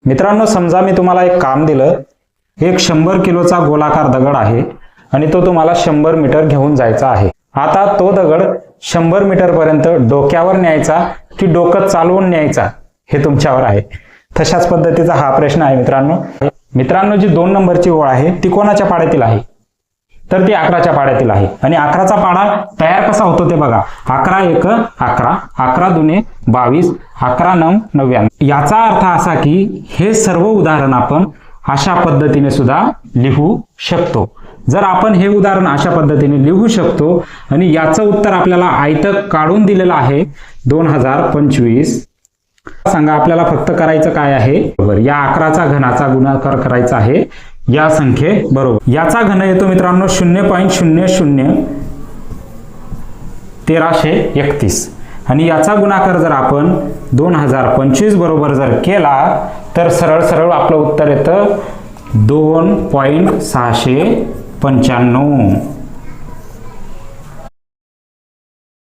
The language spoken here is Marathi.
मित्रांनो, समजा मी तुम्हाला एक काम दिलं, एक 100 किलोचा गोलाकार दगड आहे आणि तो तुम्हाला 100 मीटर घेऊन जायचा आहे। आता तो दगड 100 मीटर पर्यंत डोक्यावर न्यायचा की डोकं चालवून न्यायचा हे तुमच्यावर आहे। तशाच पद्धतीचा हा प्रश्न आहे मित्रांनो, जी 2 नंबरची ओळ आहे ती कोणाच्या पाड्यातील आहे? तर ती 11च्या पाड्यातील आहे। आणि 11चा पाडा तयार कसा होतो ते बघा। 11 1 11, 11 2 22, 11 9 99। याचा अर्थ असा की हे सर्व उदाहरण आपण अशा पद्धतीने सुद्धा लिहू शकतो। जर आपण हे उदाहरण अशा पद्धतीने लिहू शकतो आणि याचं उत्तर आपल्याला आयत काढून दिलेलं आहे 2025। सांगा आपल्याला फक्त करायचं काय आहे? बरोबर, या 11चा घनाचा गुणाकार करायचा आहे या संख्ये बरोबर। याचा घन येतो मित्रांनो 0.001331 आणि याचा गुणाकार जर आपण 2025 बरोबर जर केला तर सरळ सरळ आपलं उत्तर येतं 2.695।